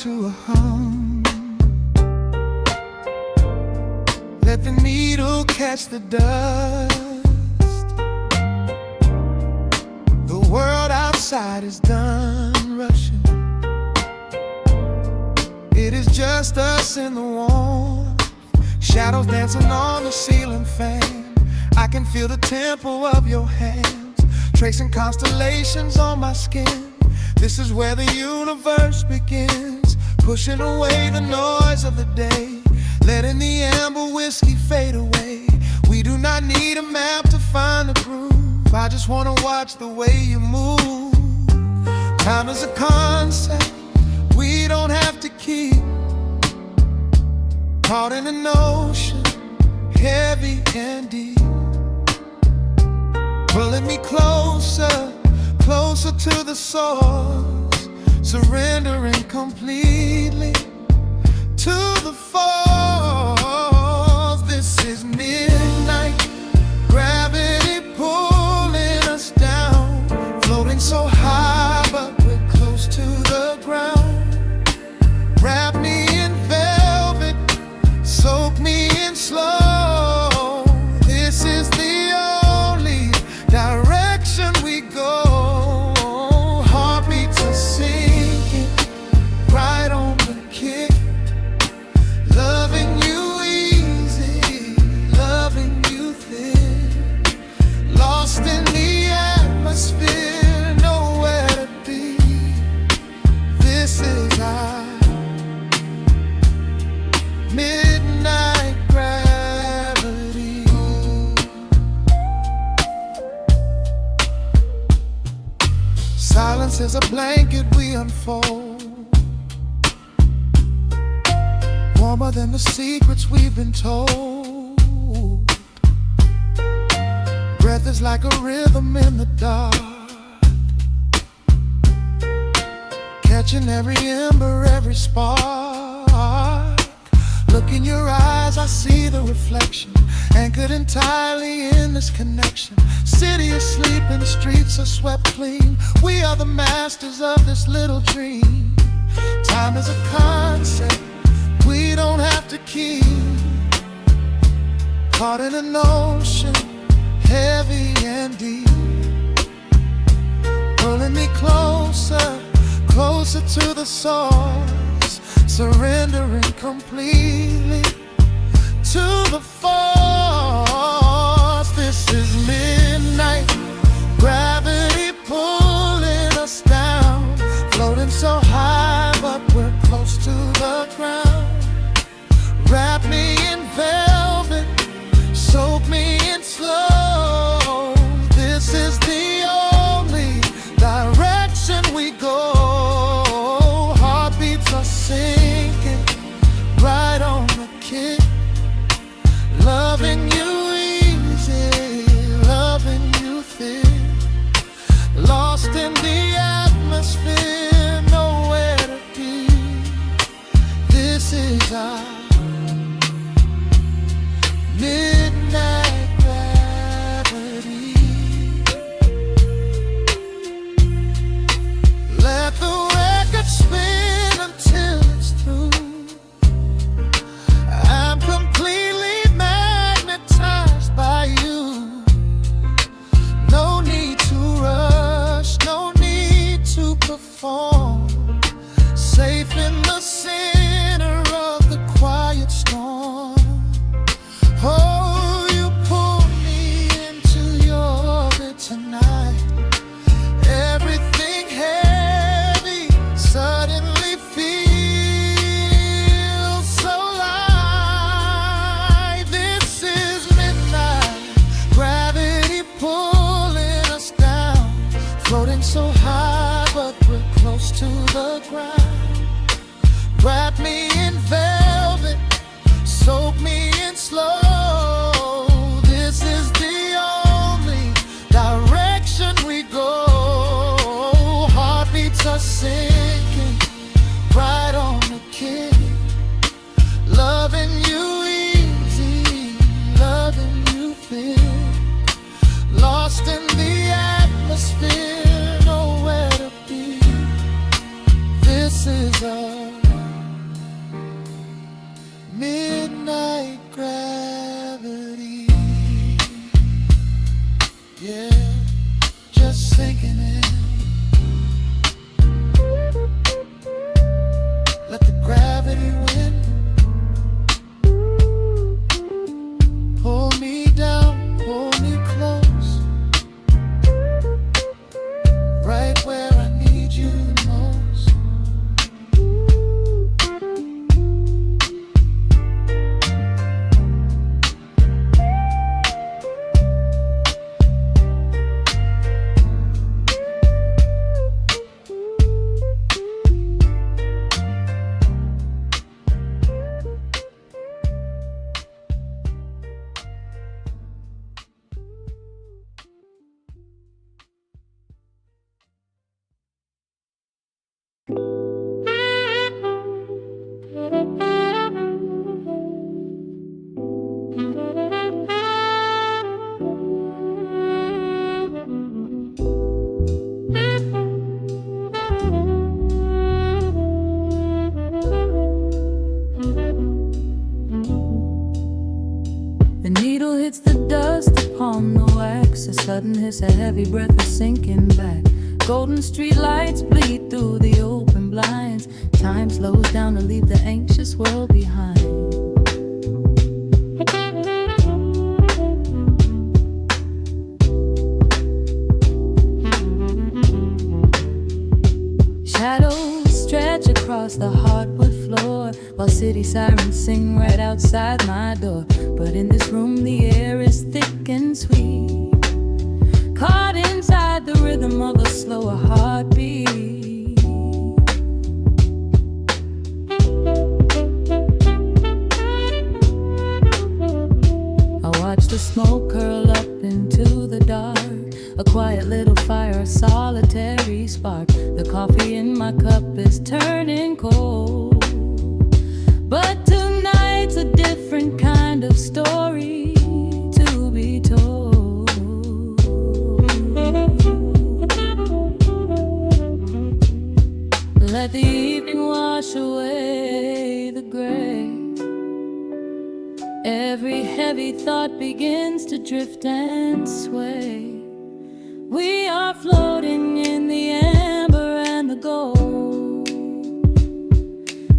to a hum. Let the needle catch the dust. The world outside is done rushing. It is just us in the warmth. Shadows dancing on the ceiling fan. I can feel the tempo of your hands, tracing constellations on my skin. This is where the universe begins, pushing away the noise of the day, letting the amber whiskey fade away. We do not need a map to find the groove. I just wanna watch the way you move. Time is a concept we don't have to keep. Caught in an ocean, heavy and deep, pulling me closer, closer to the source, surrendering completely to the force. This is midnight, gravity pulling us down, floating so high but we're close to the ground. Wrap me in velvet, soak me in slow. This is the only direction we go. Heartbeats are sinking, right on the kick. Loving you easy, loving you thin. Lost in the atmosphere, nowhere to be. This is our midnight gravity. Silence is a blanket we unfold, warmer than the secrets we've been told. Breath is like a rhythm in the dark, catching every ember, every spark. Look in your eyes, I see the reflection, anchored entirely in this connection. City is sleeping, streets are swept clean. We are the masters of this little dream. Time is a concept we don't have to keep. Caught in an ocean, heavy and deep, pulling me closer, closer to the source, surrendering completely to the force. This is midnight, gravity pulling us down, floating so high but we're close to the ground. Wrap me in velvet, soak me in slow. This is the only direction we go. Heartbeats are sinking, right on the kick. Loving you easy, loving you thin. Lost in the atmosphere, nowhere to be. This is our midnight gravity. Let the record spin until it's through. I'm completely magnetized by you. No need to rush, no need to perform. Safe in the center of the quiet storm. Oh, you pull me into your orbit tonight. Everything heavy suddenly feels so light. This is midnight, gravity pulling us down, floating so high but we're close to the ground. Wrap me in velvet, soak me in slow. This is the only direction we go. Heartbeats are sinking, right on the kick. Loving you easy, loving you thin. Lost in the atmosphere, nowhere to be. This is a candle hits the dust upon the wax. A sudden hiss, a heavy breath, a sinking back. Golden street lights bleed through the open blinds. Time slows down to leave the anxious world behind. Shadows stretch across the hardwood floor, while city sirens sing right outside my door. But in this room the air is thick and sweet, caught inside the rhythm of a slower heartbeat. I watch the smoke curl up into the dark, a quiet little fire, a solitary spark. The coffee in my cup is turning cold, but tonight's a different kind of story to be told. Let the evening wash away the gray. Every heavy thought begins to drift and sway. We are floating in the amber and the gold,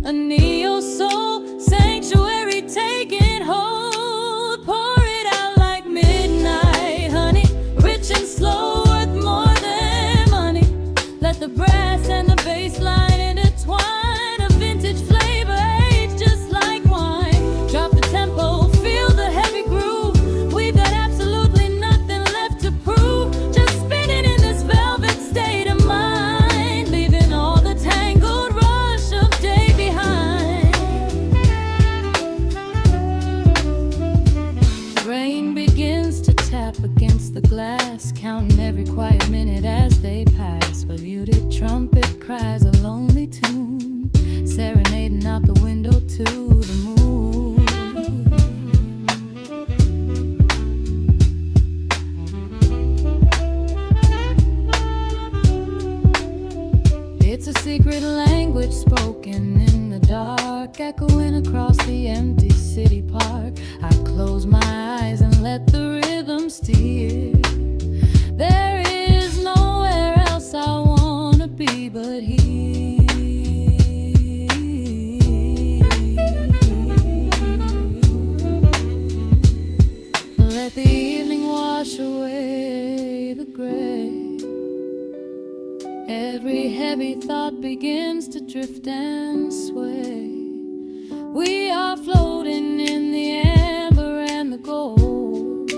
a neo-soul sanctuary taking hold. Pour it out like midnight honey, rich and slow, worth more than money. Let the brass and the bass line intertwine, a vintage flavor aged just like wine. Drop the tempo, feel the heavy groove. We've got absolutely nothing left to prove. Just spinning in this velvet state of mind, leaving all the tangled rush of day behind. Rain begins to tap against the glass, counting every quiet minute as they pass. A muted trumpet cries a lonely tune, serenading out the window to the moon. It's a secret language spoken in the dark, echoing across the empty city park. I close my eyes and let the rhythm steer. There is nowhere else I wanna be but here. Let the evening wash away the gray. Every heavy thought begins to drift and sway. We are floating in the amber and the gold,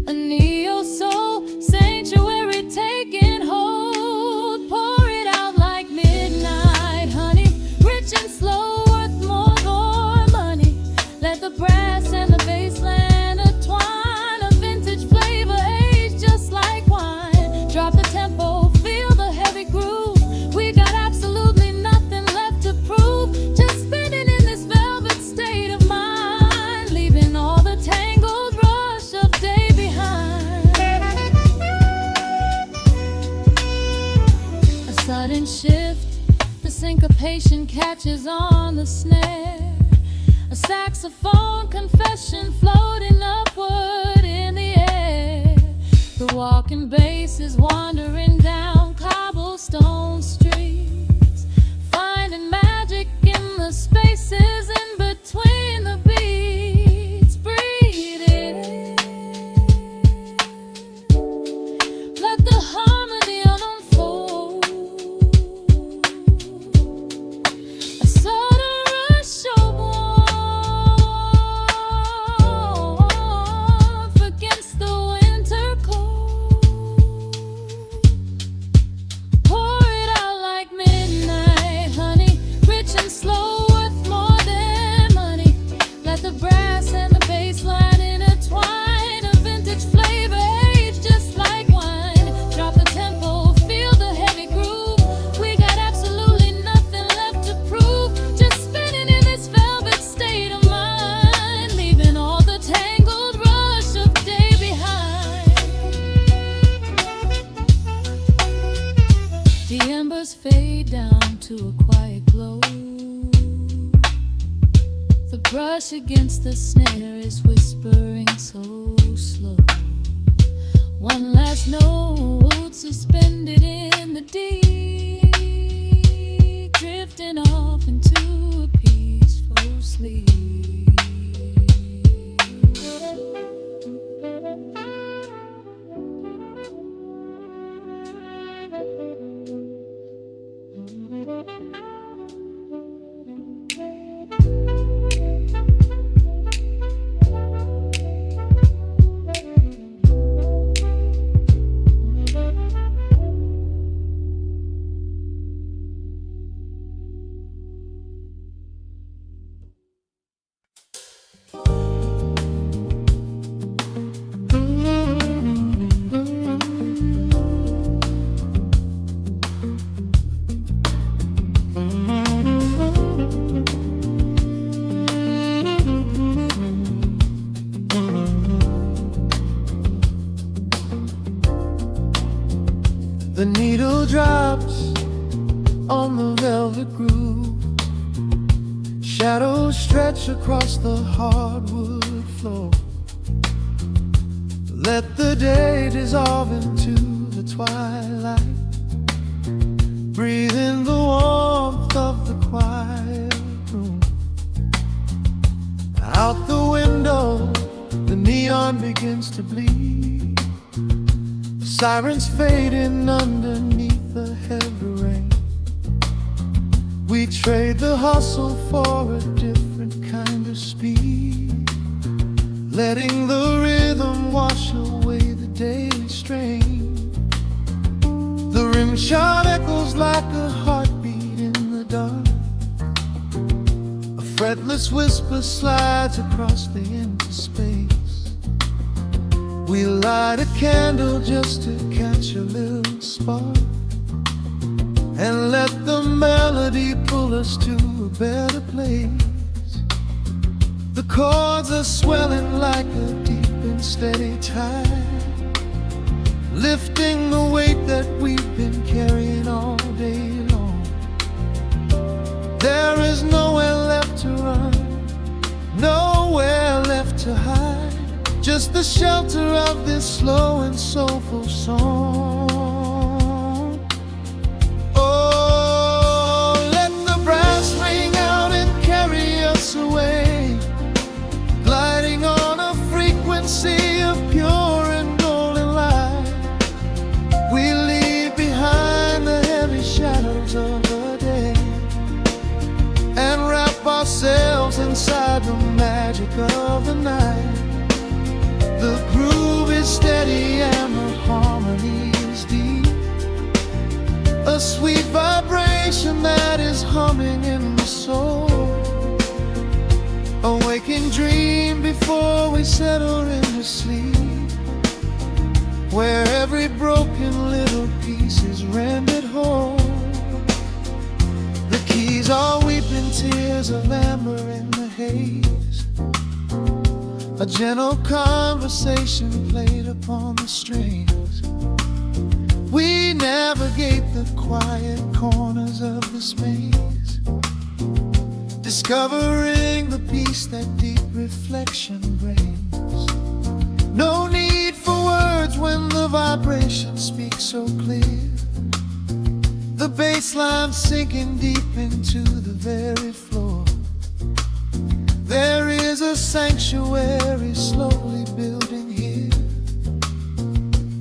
a neo-soul sanctuary taking hold. Pour it out like midnight honey, rich and slow, worth more money. Let the brass and the bass line intertwine, a vintage flavor aged just like wine. Drop the tempo, feel the heavy groove. We got absolutely nothing left to prove. Just spinning in this velvet state of mind, leaving all the tangled rush of day behind. A sudden shift, the syncopation catches on the snare. A saxophone confession floating upward in the air. The walking bass is wandering down cobblestone streets, finding magic in the spaces in between the beats. Breathe it in, let the harmony unfold. A sudden rush of warmth against the winter cold. brush against the snare is whispering so slow. One last note suspended in the deep, drifting off into a peaceful sleep. The needle drops on the velvet groove. Shadows stretch across the hardwood floor. Let the day dissolve into the twilight. Breathe in the warmth of the quiet room. Out the window, the neon begins to bleed. Sirens fading underneath the heavy rain. We trade the hustle for a different kind of speed, letting the rhythm wash away the daily strain. The rim shot echoes like a heartbeat in the dark. A fretless whisper slides across the empty space. We light a candle just to catch a little spark, and let the melody pull us to a better place. The chords are swelling like a deep and steady tide, lifting the weight that we've been carrying all day long. There is nowhere left to run, nowhere left to hide. Just the shelter of this slow and soulful song. Oh, let the brass ring out and carry us away, gliding on a frequency of pure and golden light. We leave behind the heavy shadows of the day and wrap ourselves inside the magic of the night. The groove is steady and the harmony is deep, a sweet vibration that is humming in the soul. A waking dream before we settle into sleep, where every broken little piece is rendered whole. The keys are weeping tears of amber in the haze, a gentle conversation played upon the strings. We navigate the quiet corners of this maze, discovering the peace that deep reflection brings. No need for words when the vibration speaks so clear. The bass line sinking deep into the very floor. There is a sanctuary slowly building here,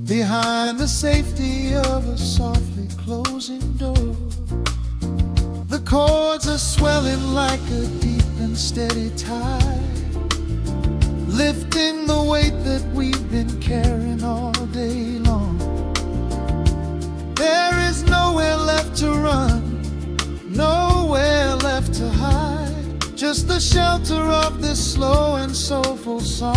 behind the safety of a softly closing door. The chords are swelling like a deep and steady tide, lifting the weight that we've been carrying all day long. There is nowhere left to run, nowhere left to hide. Just the shelter of this slow and soulful song.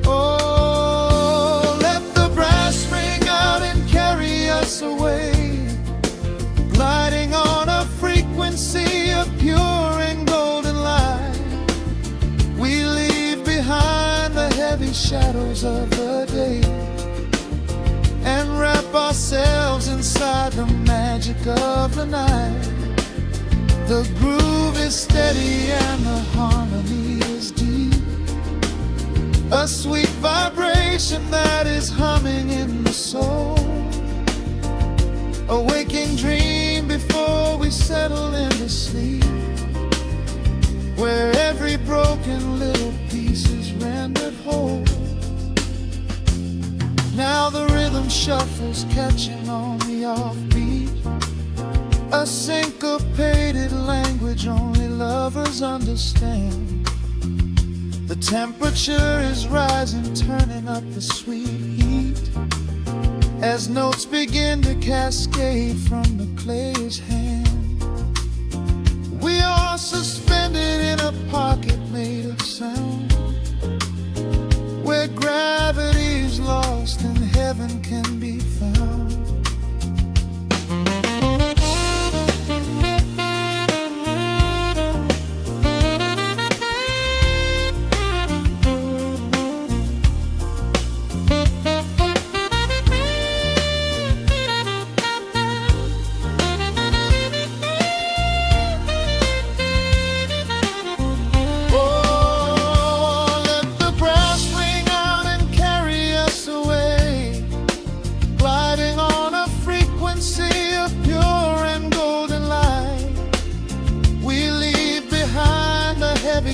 Oh, let the brass ring out and carry us away, gliding on a frequency of pure and golden light. We leave behind the heavy shadows of the day and wrap ourselves inside the magic of the night. The groove is steady and the harmony is deep, a sweet vibration that is humming in the soul, a waking dream before we settle into sleep, where every broken little piece is rendered whole. Now the rhythm shuffles, catching on the offbeat, a syncopated language only lovers understand. The temperature is rising, turning up the sweet heat, as notes begin to cascade from the player's hand. We are suspended in a pocket made of sound, where gravity is lost and heaven can be found.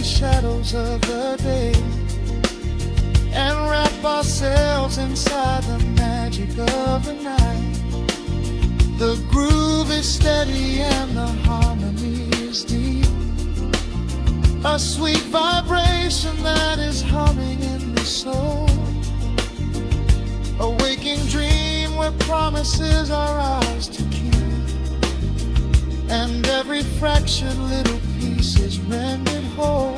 Shadows of the day and wrap ourselves inside the magic of the night. The groove is steady and the harmony is deep, a sweet vibration that is humming in the soul, a waking dream where promises are ours to keep, and every fractured little piece is rendered whole.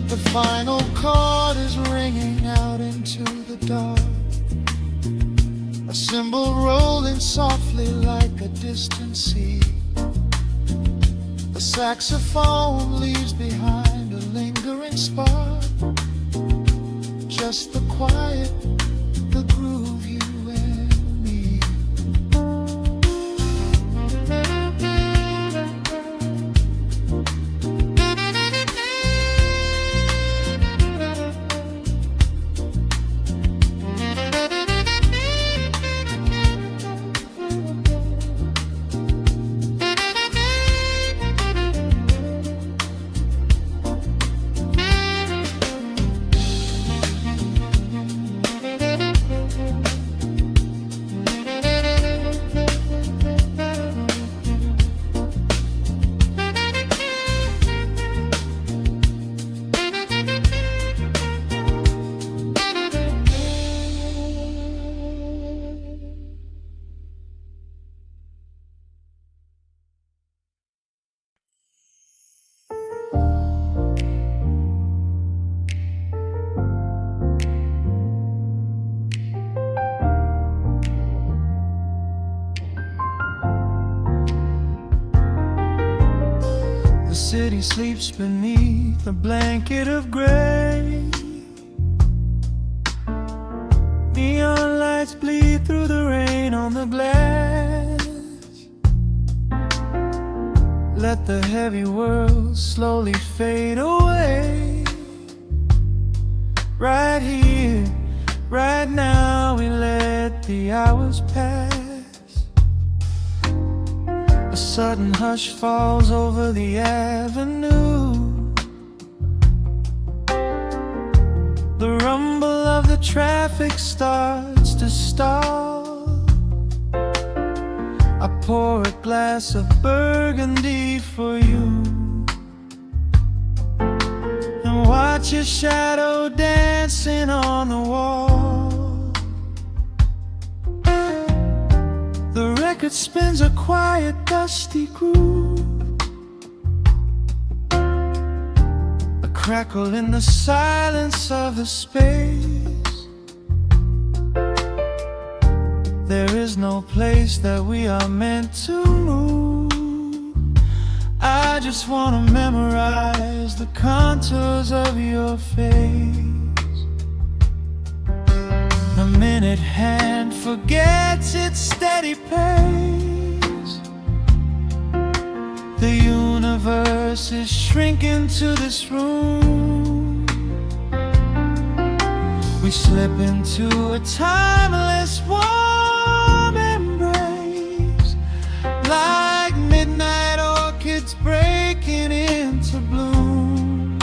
The final chord is ringing out into the dark, a cymbal rolling softly like a distant sea. The saxophone leaves behind a lingering spark, just the quiet, the groove, you and me. The city sleeps beneath a blanket of gray. Neon lights bleed through the rain on the glass. Let the heavy world slowly fade away. Right here, right now, we let the hours pass. A sudden hush falls over the avenue. The rumble of the traffic starts to stall. I pour a glass of burgundy for you and watch your shadow dancing on the wall. The record spins a quiet, dusty groove, a crackle in the silence of the space. There is no place that we are meant to move. I just wanna memorize the contours of your face. A minute hand forgets its steady pace. The universe is shrinking to this room. We slip into a timeless warm embrace, like midnight orchids breaking into bloom.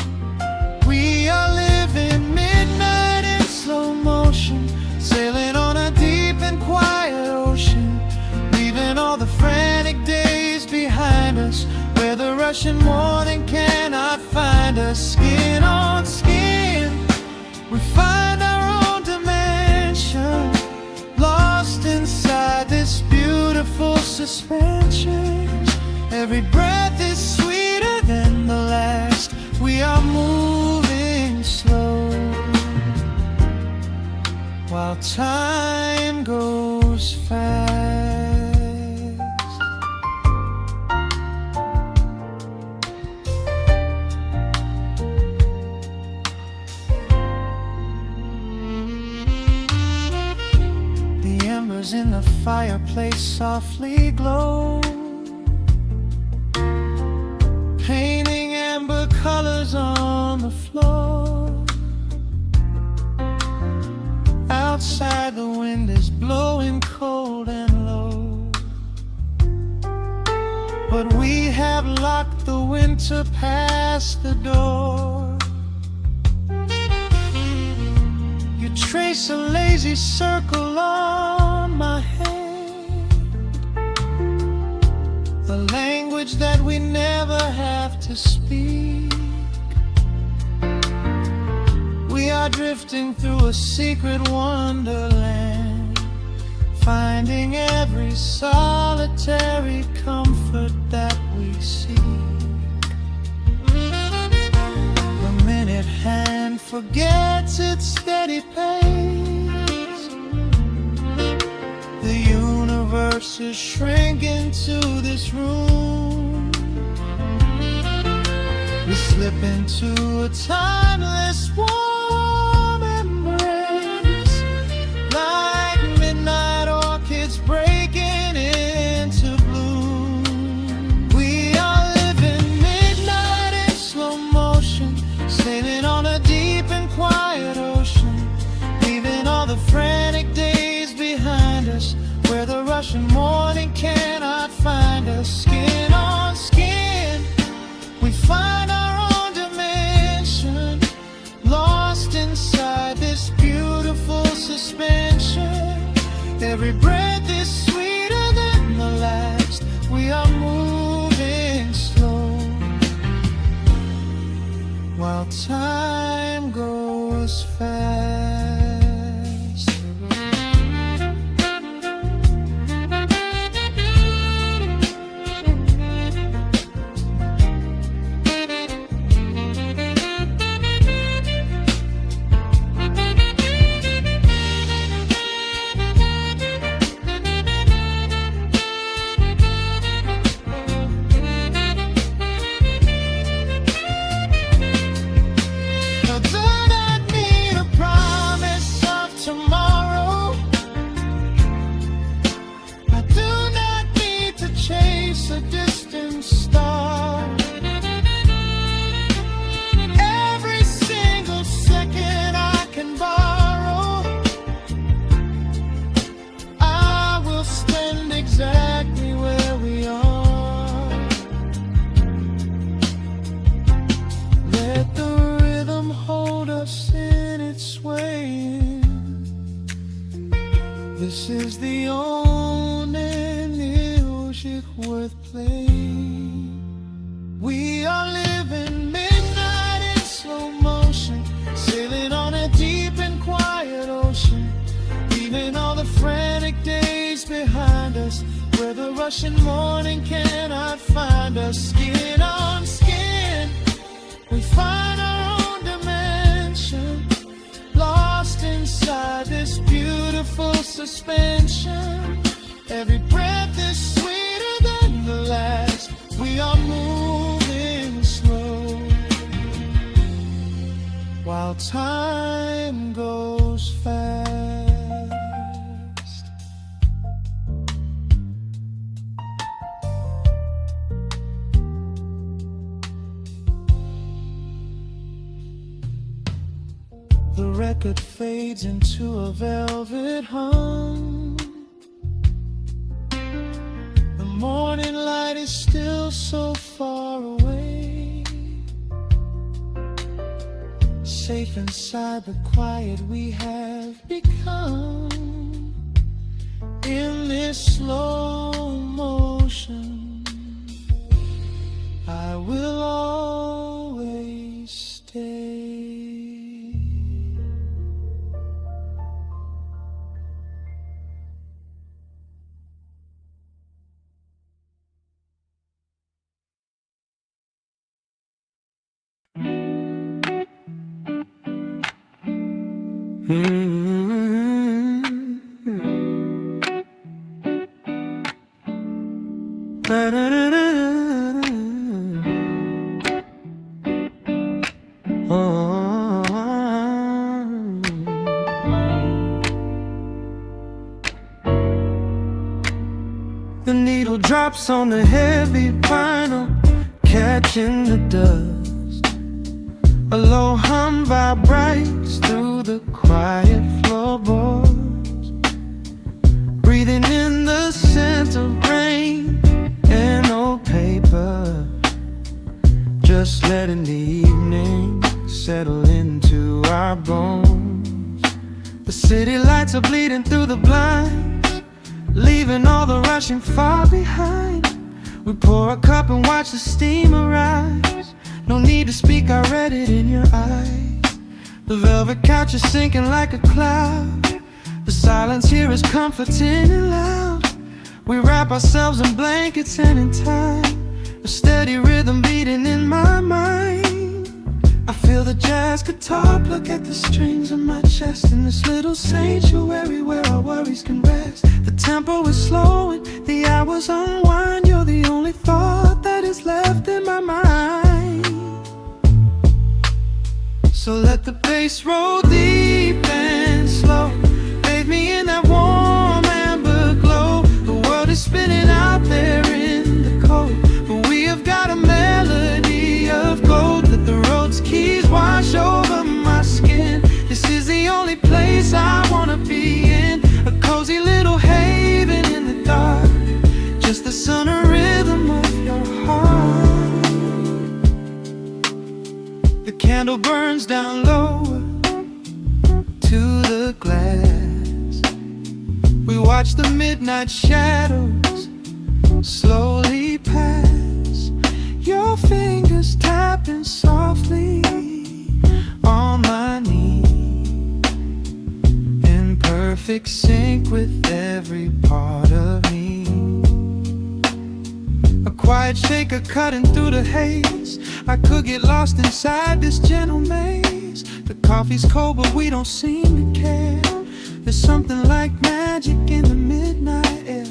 We are living midnight in slow motion, sailing on a deep and quiet ocean, leaving all the frantic days behind us, where the rushing morning cannot find us. Skin on skin, we find our own dimension, lost inside this beautiful suspension. Every breath is sweeter than the last. We are moving slow, while time goes fast. The embers in the fireplace softly glow, painting amber colors on the floor. Outside the wind is blowing cold and low, but we have locked the winter past the door. You trace a lazy circle on my hand, a language that we never have to speak. We are drifting through a secret wonderland, finding every solitary comfort that we seek. The minute hand forgets its steady pace, the universe is shrinking to this room. We slip into a timeless warm embrace, like midnight orchids breaking into bloom. We are living midnight in slow motion, sailing on a deep and quiet ocean, leaving all the frantic days behind us, where the rushing morning cannot find us. Skin on skin, we find our own dimension, lost inside this beautiful suspension. Every breath is sweeter than the last. We are moving slow, while time goes fast. A distant star, every single second I can borrow, I will stand exactly where we are. Let the rhythm hold us in its swaying. This is the only music worth playing. We are living midnight in slow motion, sailing on a deep and quiet ocean, leaving all the frantic days behind us, where the rushing morning cannot find us. Skin on skin, we find our own dimension, lost inside this beautiful suspension. Every breath is sweeter than the last. We are moving slow, while time goes fast. The record fades into a velvet hum. The morning light is still so far away, safe inside the quiet we have become. In this slow motion, I will always stay. The needle drops on the heavy vinyl, catching the dust. A low hum vibrates through the quiet floorboards, breathing in the scent of rain and old paper, just letting the evening settle into our bones. The city lights are bleeding through the blinds, leaving all the rushing far behind. We pour a cup and watch the steam arise. No need to speak, I read it in your eyes. The velvet couch is sinking like a cloud. The silence here is comforting and loud. We wrap ourselves in blankets and in time, a steady rhythm beating in my mind. I feel the jazz guitar pluck at the strings of my chest, in this little sanctuary where our worries can rest. The tempo is slowing, the hours unwind. You're the only thought that is left in my mind. So let the bass roll deep and slow, bathe me in that warm amber glow. The world is spinning out there in the cold, but we have got a melody of gold. Let the road's keys wash over my skin. This is the only place I wanna be in, a cozy little haven in the dark, just the sun and rhythm of your heart. The candle burns down lower to the glass. We watch the midnight shadows slowly pass. Your fingers tapping softly on my knee, in perfect sync with every part of me. A quiet shaker cutting through the haze. I could get lost inside this gentle maze. The coffee's cold, but we don't seem to care. There's something like magic in the midnight air.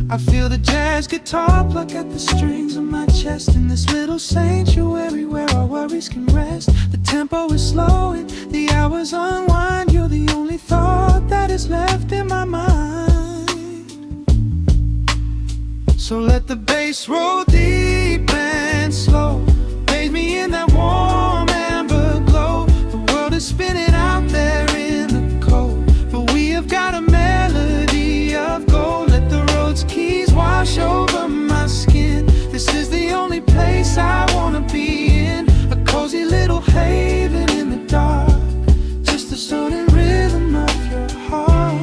I feel the jazz guitar pluck at the strings of my chest, in this little sanctuary where our worries can rest. The tempo is slowing, the hours unwind. You're the only thought that is left in my mind. So let the bass roll deep and slow, bathe me in that warm amber glow. The world is spinning out there in the cold, but we have got a melody of gold. Let the road's keys wash over my skin. This is the only place I wanna be in, a cozy little haven in the dark, just the soul and rhythm of your heart.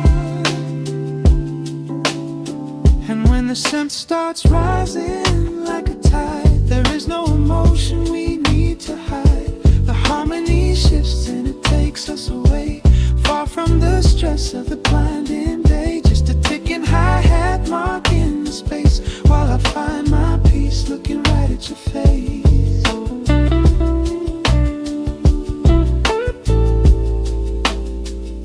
And when the scent starts rising like a tide, there is no emotion we need to hide. The harmony shifts and it takes us away, far from the stress of the blinding day. Just a ticking hi-hat marking the space, while I find my peace looking right at your face.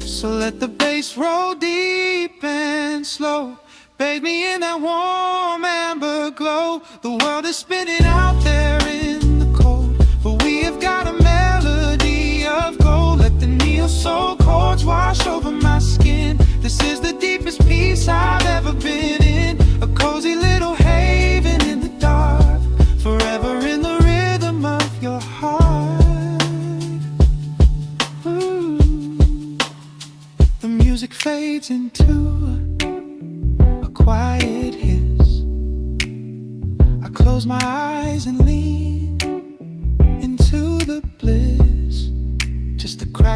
So let the bass roll deep and slow, bathe me in that warm amber glow. The world is spinning out there in the cold, but we have got a melody of gold. Let the neo soul chords wash over my skin. This is the deepest peace I've ever been in, a cozy little haven in the dark, forever in the rhythm of your heart. Ooh.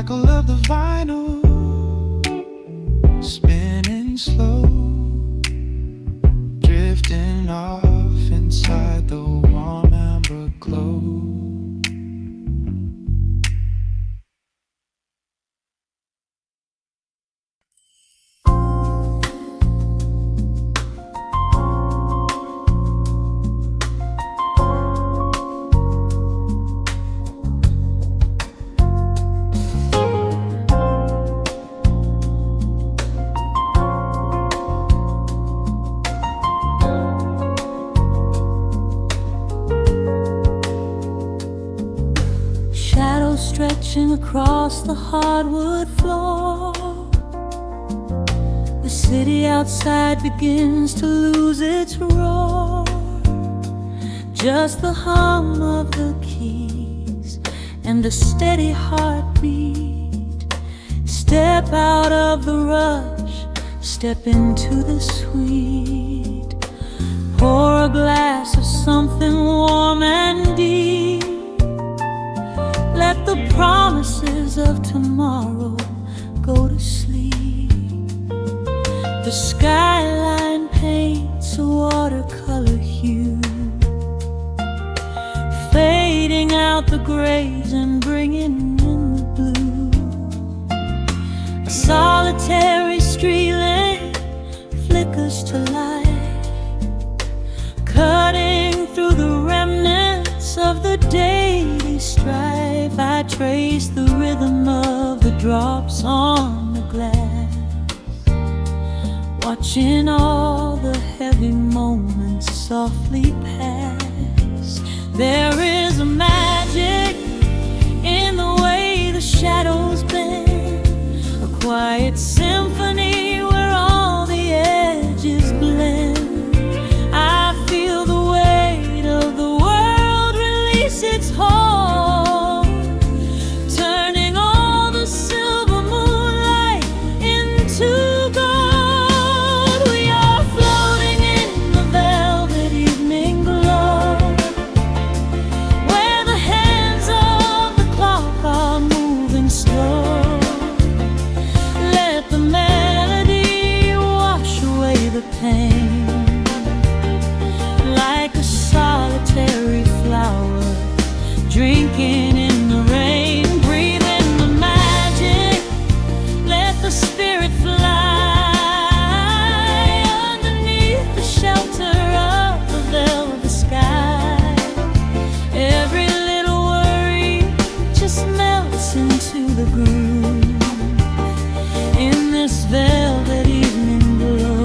crackle of the vinyl spinning slow, drifting off inside the warm amber glow. Stretching across the hardwood floor, the city outside begins to lose its roar. Just the hum of the keys and a steady heartbeat. Step out of the rush, step into the sweet. Pour a glass of something warm and deep. Let the promises of tomorrow go to sleep. The skyline paints a watercolor hue, fading out the grays and bringing in the blue. A solitary street lamp flickers to life, cutting through the remnants of the daily strife. I trace the rhythm of the drops on the glass, watching all the heavy moments softly pass. There is a magic in the way the shadows bend, a quiet symphony where all the edges blend. I feel the weight of the world release its hold, like a solitary flower drinking in the rain. Breathe in the magic, let the spirit fly underneath the shelter of the velvet sky. Every little worry just melts into the groove in this velvet evening glow.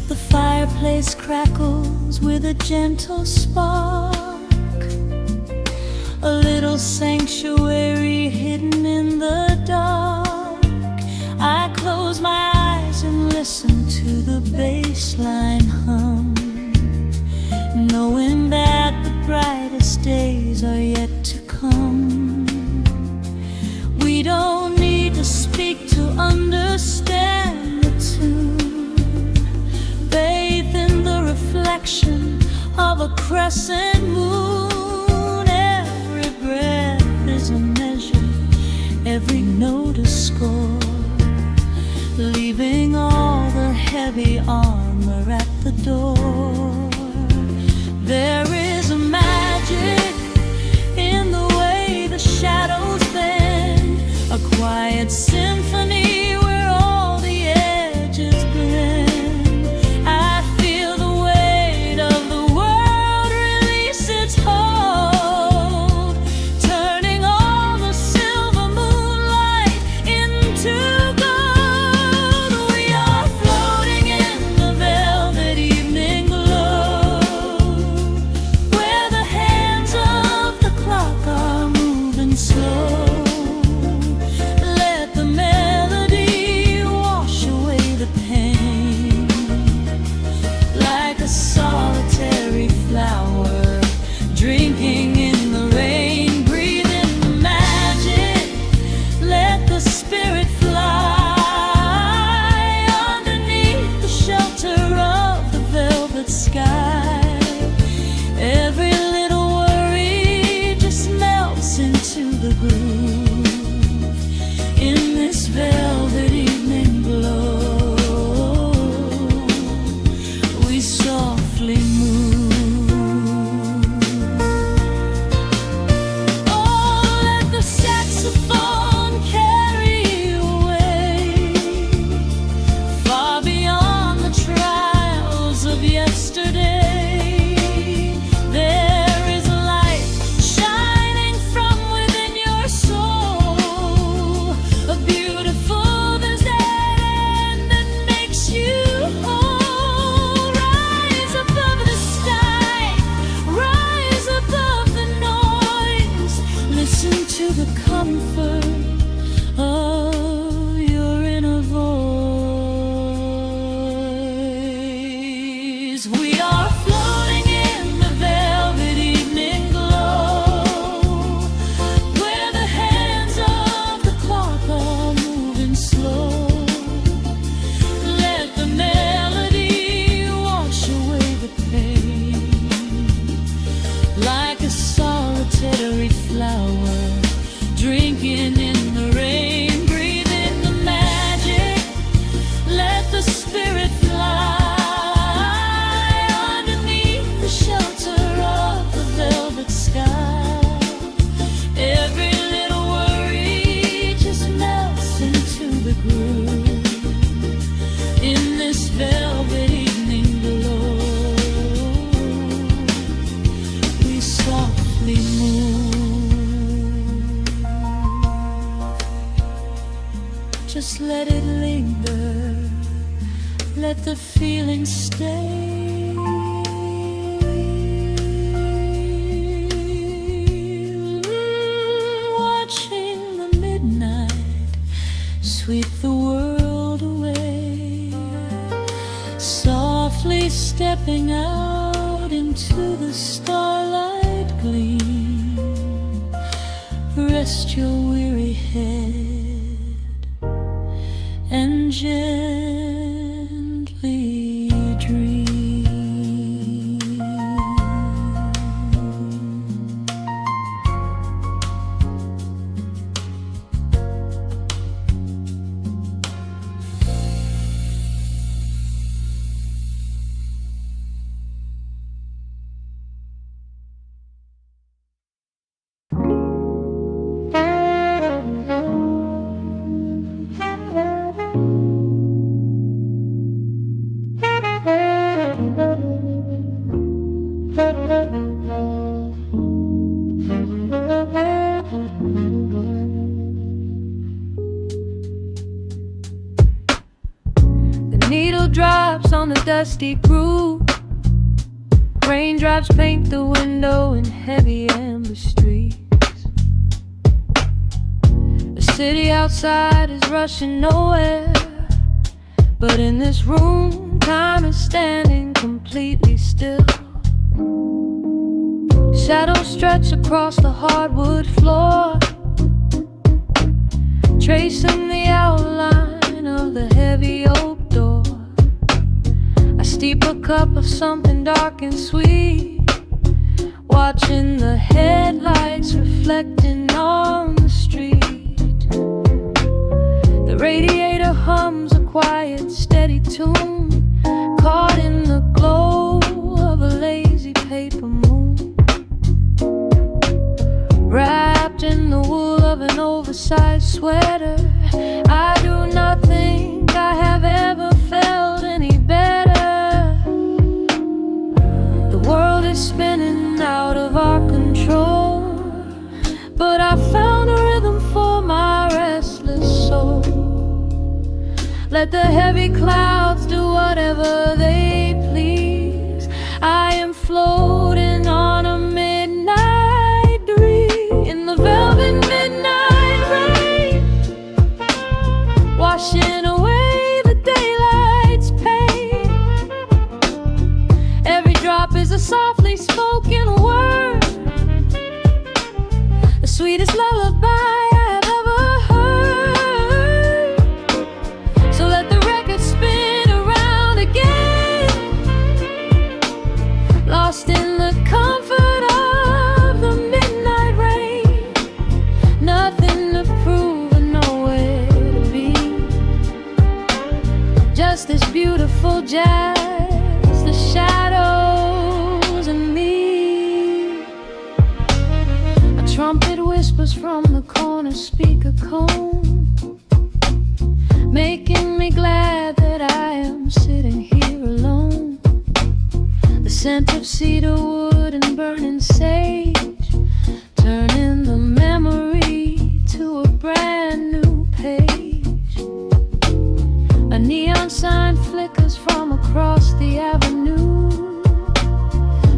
The fireplace crackles with a gentle spark, a little sanctuary hidden in the dark. I close my eyes and listen to the bass line hum, knowing that the brightest days are yet to come. We don't need to speak to understand the tune. Bathe in the reflection of a crescent moon. Every breath is a measure, every note a score, leaving all the heavy armor at the door. There is a magic in the way the shadows bend, a quiet symphony where all the edges blend. I feel the weight of the world release its hold. comfort of your inner voice. We are floating in the velvet evening glow, where the hands of the clock are moving slow. Let the melody wash away the pain, like a solitary flower drinking in the rain. Breathe in the magic, let the spirit fly underneath the shelter of the velvet sky. Every little worry just melts into the groove in this velvet evening glow. We softly move, just let it linger, let the feeling stay. Watching the midnight sweep the world away, softly stepping out into the starlight gleam. Rest your weary head and gently dream. The needle drops on the dusty groove, raindrops paint the window in heavy amber streaks. The city outside is rushing nowhere, but in this room time is standing completely still. Shadows stretch across the hardwood floor, tracing the outline of the heavy oak door. I steep a cup of something dark and sweet, watching the headlights reflecting on the street. The radiator hums a quiet, steady tune, caught in the glow of a lazy paper moon. Wrapped in the wool of an oversized sweater, I do not think I have ever felt any better. The world is spinning out of our control, but I found a rhythm for my restless soul. Let the heavy clouds do whatever they please. I am floating on a midnight dream in the velvet midnight rain, washing away the daylight's pain. Every drop is a softly spoken word, the sweetest lullaby I have ever heard. So let the record spin around again, lost in the comfort of the midnight rain. Nothing to prove and nowhere to be, just this beautiful jazz, the shadows and me. A trumpet whispers from the corner speaker cone, making me glad that I am sitting here alone. The scent of cedar wood and burning sage, turning the memory to a brand new page. A neon sign flickers from across the avenue,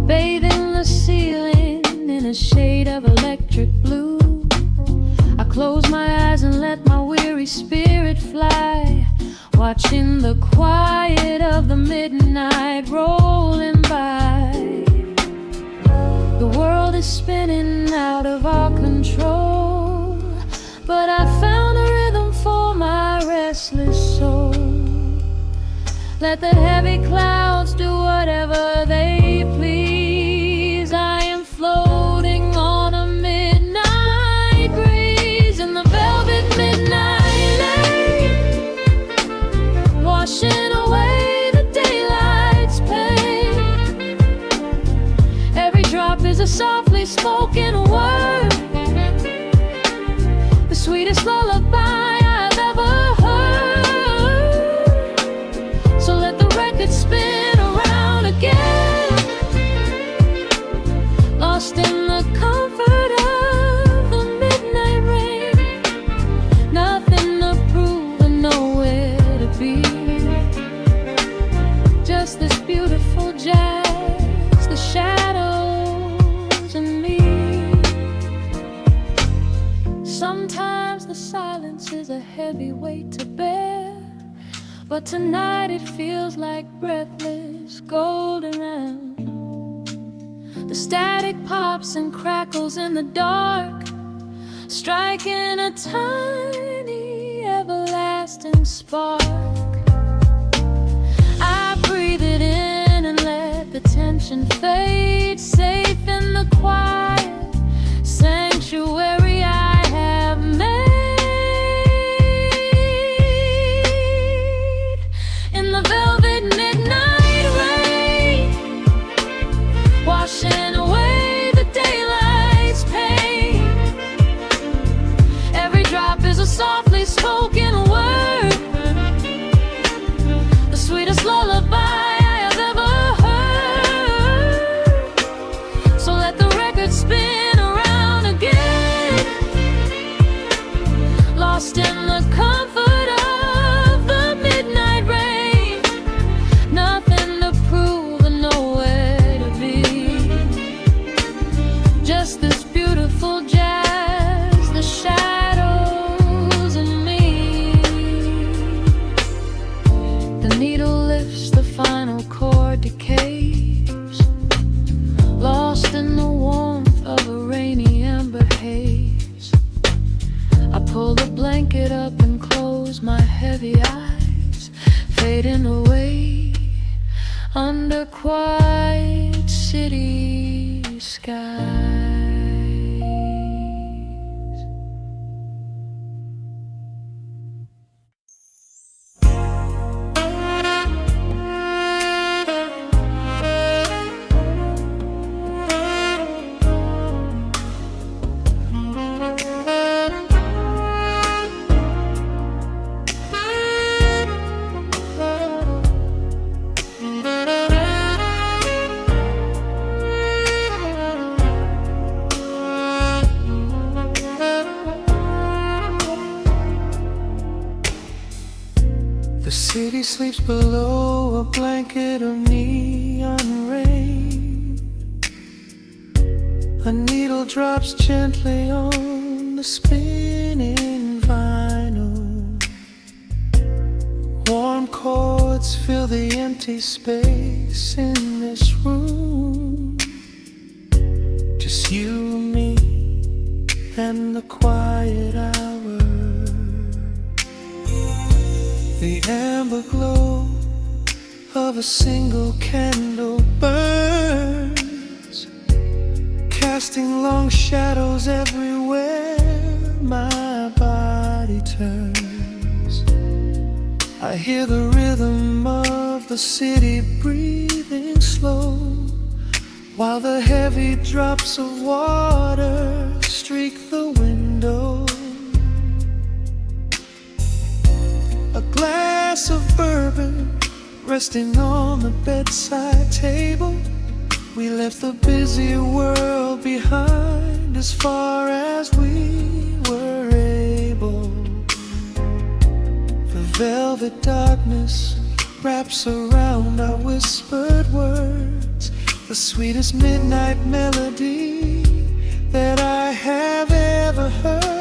bathing the ceiling in a shade of electric blue. I close close my eyes and let my weary spirit fly, watching the quiet of the midnight rolling by. The world is spinning out of our control, but I found a rhythm for my restless soul. Let the heavy clouds do whatever they please. I am floating on a midnight breeze in the velvet midnight lane, washing away the daylight's pain. Every drop is a softly spoken word, the sweetest lullaby I've ever heard. So let the record spin around again, lost in the comfort of the midnight rain. Nothing to prove and nowhere to be, just this beautiful jazz, the shadows and me. Sometimes the silence is a heavy weight to bear, but tonight it feels like breathless golden round. The static pops and crackles in the dark, striking a tiny everlasting spark. I breathe it in and let the tension fade, safe in the quiet sanctuary I have made. In the velvet midnight rain, washing away the daylight's pain. Every drop is a softly spoken word, the sweetest lullaby I have ever heard. So let the record spin around again, lost in the comfort of the midnight rain. Nothing to prove and nowhere to be, just this beautiful jazz, the shadows and me. The needle lifts, the final chord decays, lost in the warmth of a rainy amber haze. I pull the blanket up and close my heavy eyes, fading away under quiet city skies. The city sleeps below a blanket of neon rain. A needle drops gently on the spinning vinyl. Warm chords fill the empty space in this room. Just you, me, and the quiet hour. The amber glow of a single candle burns, casting long shadows everywhere my body turns. I hear the rhythm of the city breathing slow, while the heavy drops of water streak the window. A glass of bourbon resting on the bedside table. We left the busy world behind as far as we were able. The velvet darkness wraps around our whispered words, the sweetest midnight melody that I have ever heard.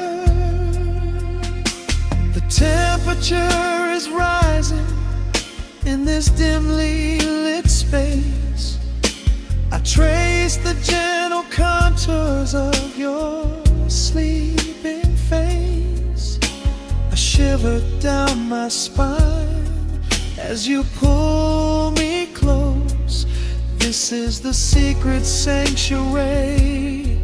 temperature is rising in this dimly lit space. I trace the gentle contours of your sleeping face. A shiver down my spine as you pull me close. This is the secret sanctuary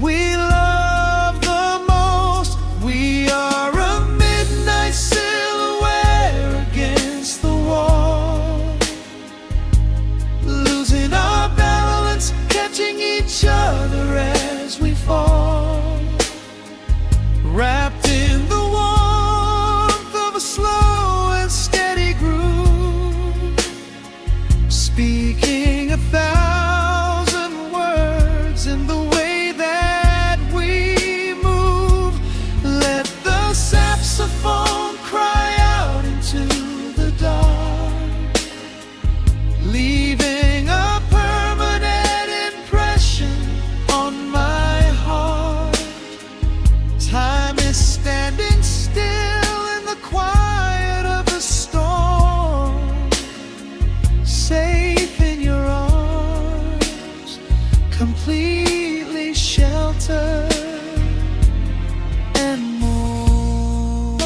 we love the most. We are a midnight silhouette against the wall, losing our balance, catching each other as we fall, wrapped in the warmth of a slow and steady groove, speaking 1,000 words in the way that we move. Let the saxophone cry out into the dark, leaving a permanent impression on my heart. Time is standing still in the quiet of the storm, safe in your arms, completely sheltered and more.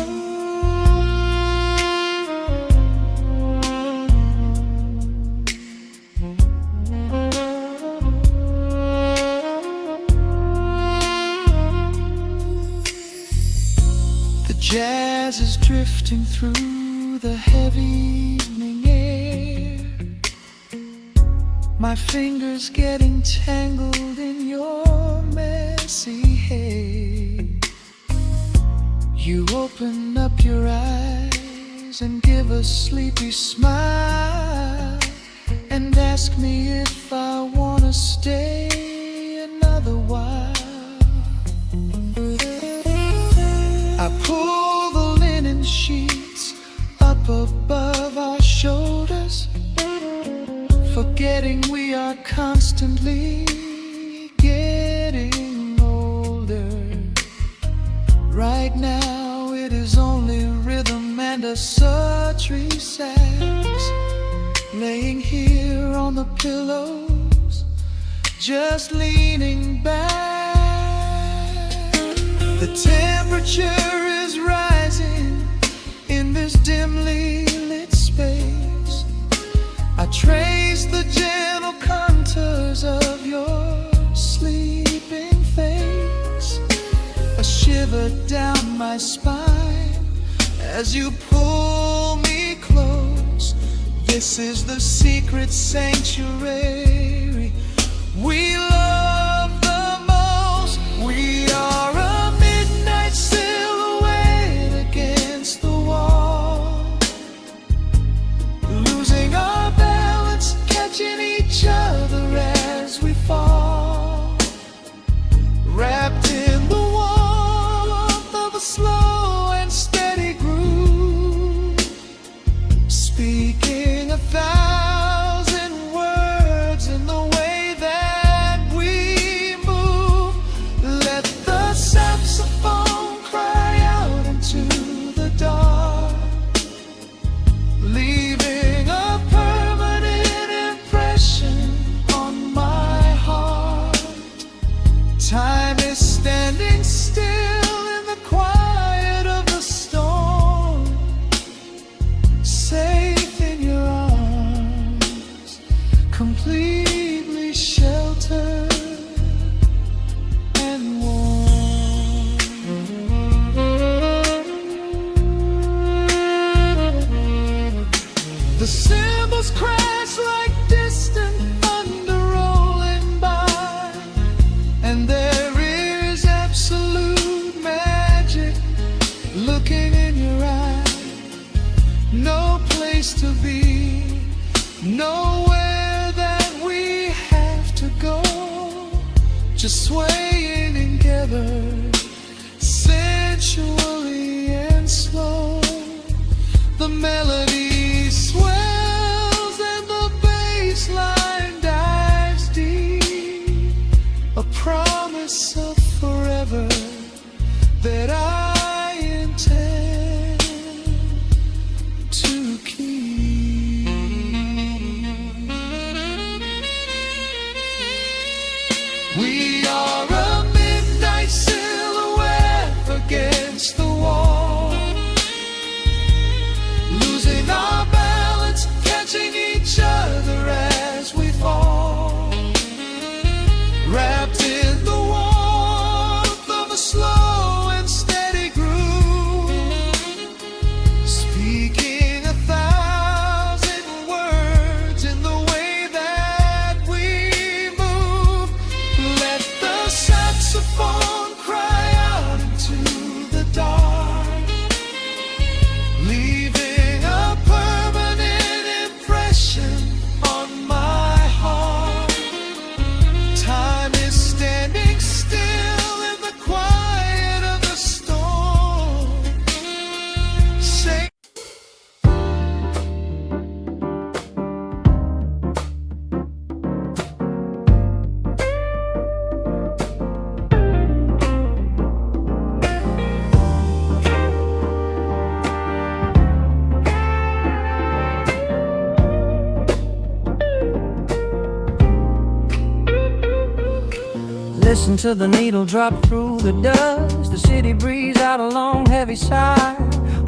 The jazz is drifting through the heavy evening air, my fingers getting tangled in your messy hair. You open up your eyes and give a sleepy smile and ask me if I wanna stay another while. I pull the linen sheets up above our shoulders, forgetting we are constantly getting older. Right now it is only rhythm and a sultry sax, laying here on the pillows, just leaning back. The temperature is rising in this dimly lit space. I trace the gentle contours of your sleeping face. A shiver down my spine as you pull me close. This is the secret sanctuary we love the most. We are a midnight silhouette against the wall, losing our balance, catching each other as we fall, wrapped in the warmth of a slow and steady groove, speaking 1,000 words in the way that we move. Let the saxophone cry out into the dark, leaving a permanent impression on my heart. Time is standing still in the quiet of the storm, safe in your arms, completely sheltered and warm. The cymbals crash like distant thunder rolling by, and there is absolute magic looking in your eye. No place to be, nowhere that we have to go, just swaying together, sensually and slow. The melody swells and the bass line dives deep, a promise of forever that I intend. to the needle drop through the dust. The city breathes out a long heavy sigh.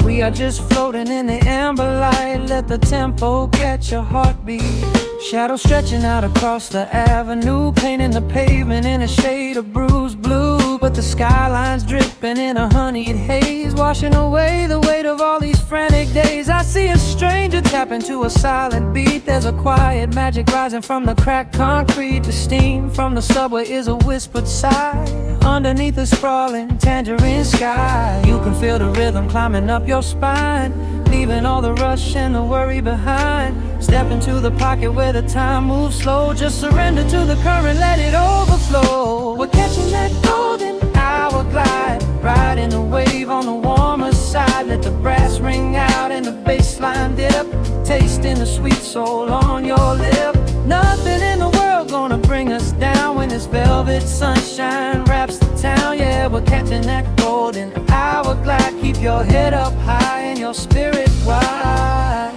We are just floating in the amber light. Let the tempo catch your heartbeat. Shadows stretching out across the avenue, painting the pavement in a shade of bruised blue. But the skyline's dripping in a honeyed haze, washing away the weight of all these frantic days. I see a stranger tap into a silent beat. There's a quiet magic rising from the cracked concrete. The steam from the subway is a whispered sigh underneath the sprawling tangerine sky. You can feel the rhythm climbing up your spine, leaving all the rush and the worry behind. Step into the pocket where the time moves slow. Just surrender to the current, let it overflow. We're catching that golden hour glide, riding a wave on the warmer side. Let the brass ring out and the bass line dip, tasting the sweet soul on your lip. Nothing in the world gonna bring us down when this velvet sunshine wraps the town. Yeah, we're catching that golden hour glide. Keep your head up high and your spirit wide.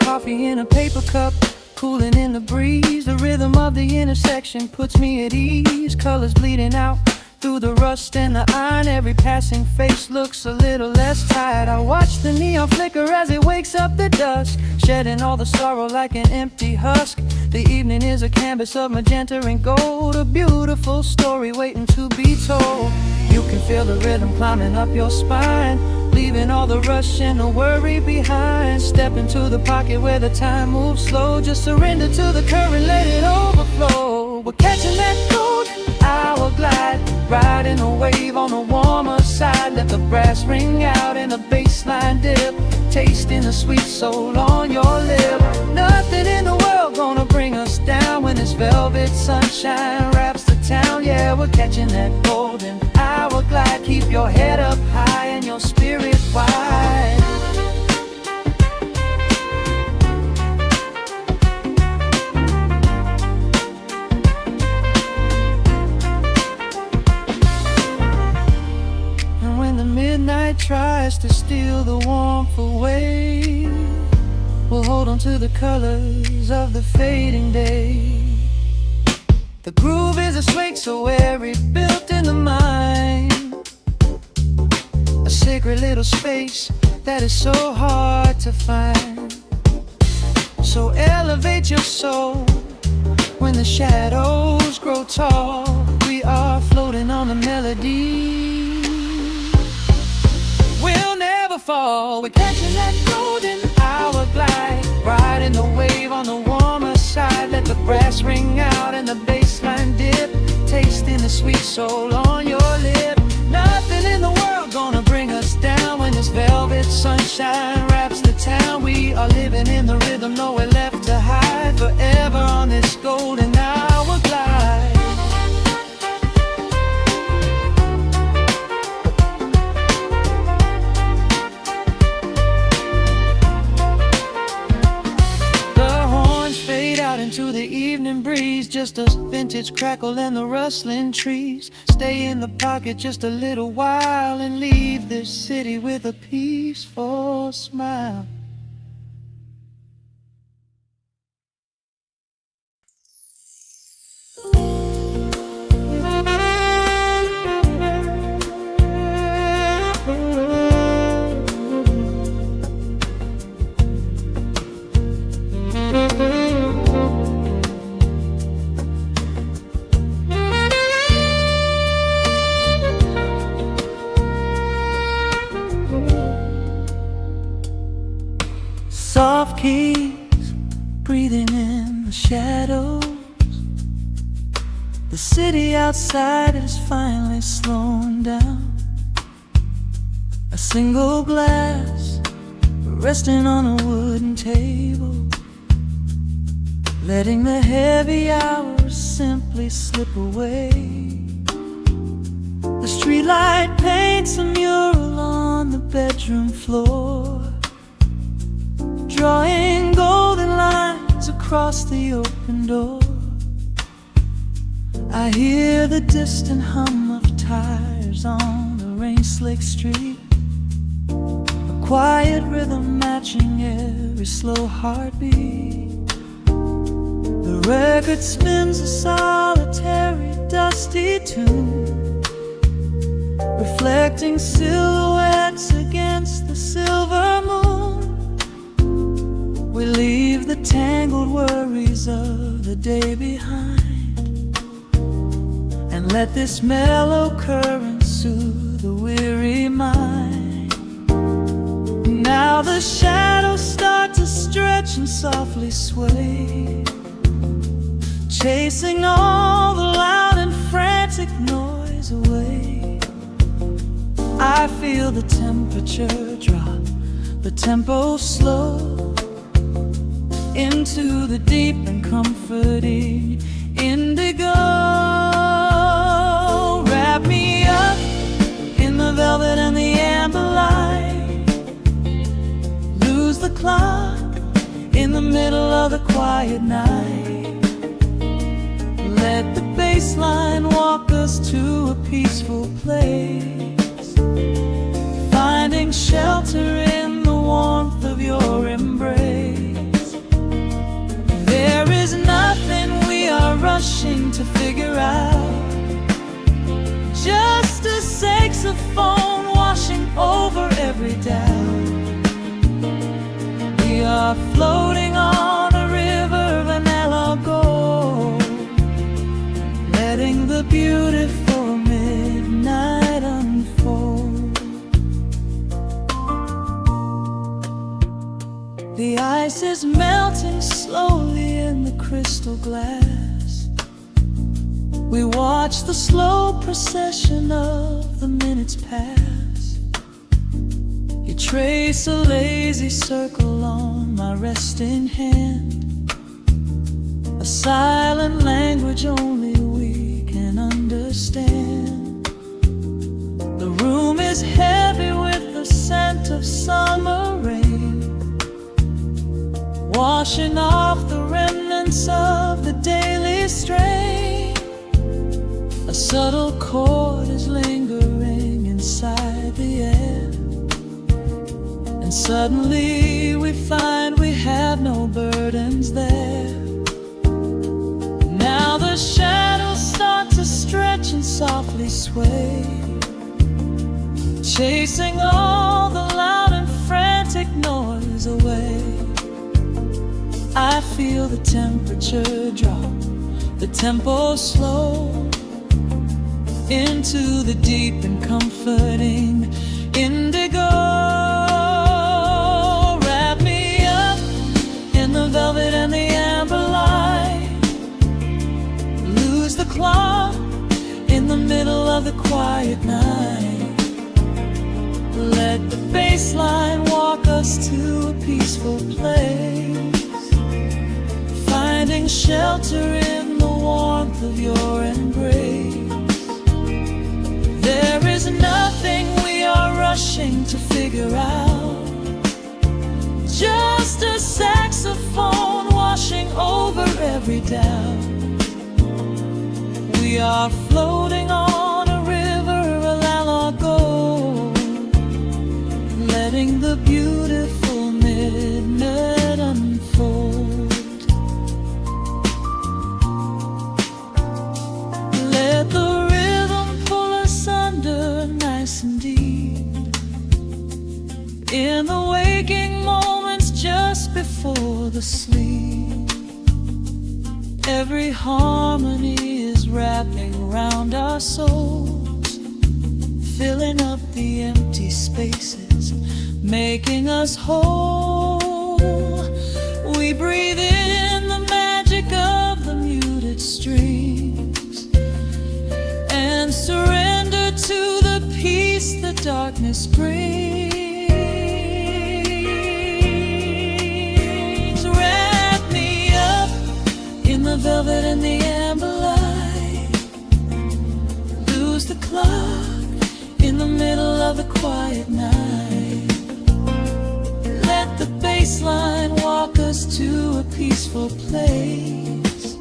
Coffee in a paper cup, cooling in the breeze. The rhythm of the intersection puts me at ease. Colors bleeding out through the rust and the iron. Every passing face looks a little less tired. I watch the neon flicker as it wakes up the dusk, shedding all the sorrow like an empty husk. The evening is a canvas of magenta and gold, a beautiful story waiting to be told. You can feel the rhythm climbing up your spine, leaving all the rush and the worry behind. Step into the pocket where the time moves slow. Just surrender to the current, let it overflow. We're catching that golden hour glide, riding a wave on the warmer side. Let the brass ring out and the bass line dip, tasting the sweet soul on your lip. Nothing in the world gonna bring us down when this velvet sunshine wraps the town. Yeah, we're catching that golden hour glide. Keep your head up high and your spirit wide. And when the midnight tries to steal the warmth away, we'll hold on to the colors of the fading day. The groove is a swing so airy, built in the mind, a sacred little space that is so hard to find. So elevate your soul when the shadows grow tall. We are floating on the melody, we'll never fall. We're catching that golden hour glide, riding the wave on the warmer side. Let the brass ring out and the bass line dip, tasting the sweet soul on your lip. Nothing in the world gonna bring us down when this velvet sunshine wraps the town. We are living in the rhythm, nowhere left to hide, forever on this golden hour glide. Into the evening breeze, just a vintage crackle and the rustling trees. Stay in the pocket just a little while and leave this city with a peaceful smile. Soft keys breathing in the shadows. The city outside is finally slowing down. A single glass resting on a wooden table, letting the heavy hours simply slip away. The streetlight paints a mural on the bedroom floor, drawing golden lines across the open door. I hear the distant hum of tires on the rain-slicked street, a quiet rhythm matching every slow heartbeat. The record spins a solitary dusty tomb, reflecting silhouettes against the silver moon. We leave the tangled worries of the day behind, and let this mellow current soothe the weary mind. Now the shadows start to stretch and softly sway, chasing all the loud and frantic noise away. I feel the temperature drop, the tempo slow, into the deep and comforting indigo. Wrap me up in the velvet and the amber light, lose the clock in the middle of the quiet night. Let the bass line walk us to a peaceful place, finding shelter in the warmth of your embrace. There is nothing we are rushing to figure out, just a saxophone washing over every doubt. We are floating on a river, vanilla gold, letting the beautiful midnight unfold. The ice is melting slowly in the crystal glass. We watch the slow procession of the minutes pass. You trace a lazy circle on my resting hand, a silent language only we can understand. The room is heavy with the scent of summer rain, washing off the remnants of the daily strain. A subtle chord is lingering inside the air, and suddenly we find we have no burdens there. Now the shadows start to stretch and softly sway, chasing all the loud and frantic noise away. I feel the temperature drop, the tempo slow, into the deep and comforting indigo. Wrap me up in the velvet and the amber light, lose the clock in the middle of the quiet night. Let the bass line walk us to a peaceful place, finding shelter in the warmth of your embrace. There is nothing we are rushing to figure out, just a saxophone washing over every doubt. We are floating on a river, a la gold, letting the beautiful midnight unfold. Let the rhythm pull us under nice and deep, in the waking moments just before the sleep. Every harmony is wrapping around our souls, filling up the empty spaces, making us whole. We breathe in the magic of the muted strings, and surrender to the peace the darkness brings. Wrap me up in the velvet and the amber light, lose the clock in the middle of the quiet night. Let the bass line walk us to a peaceful place,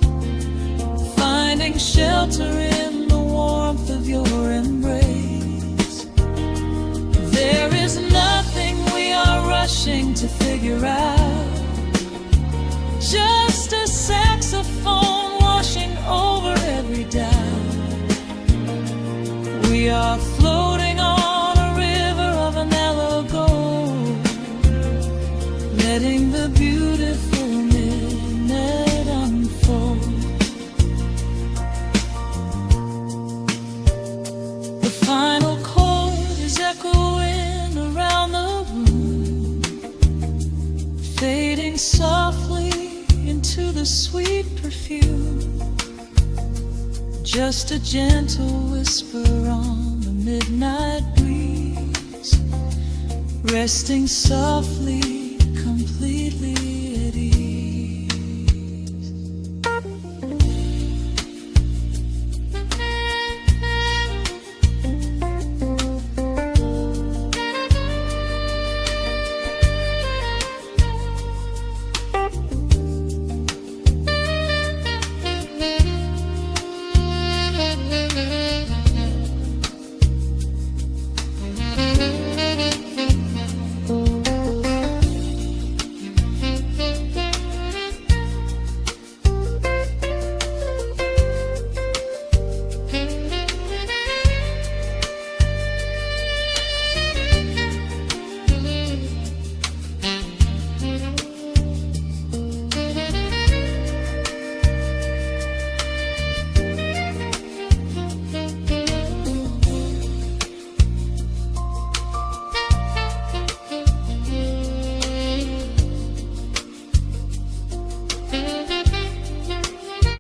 finding shelter in the warmth of your embrace. There is nothing we are rushing to figure out, just a saxophone washing over every doubt. We are floating on a river of an mellow gold, letting the beautiful minute unfold. The final chord is echoing around the room, fading softly into the sweet perfume. Just a gentle whisper on the midnight breeze, resting softly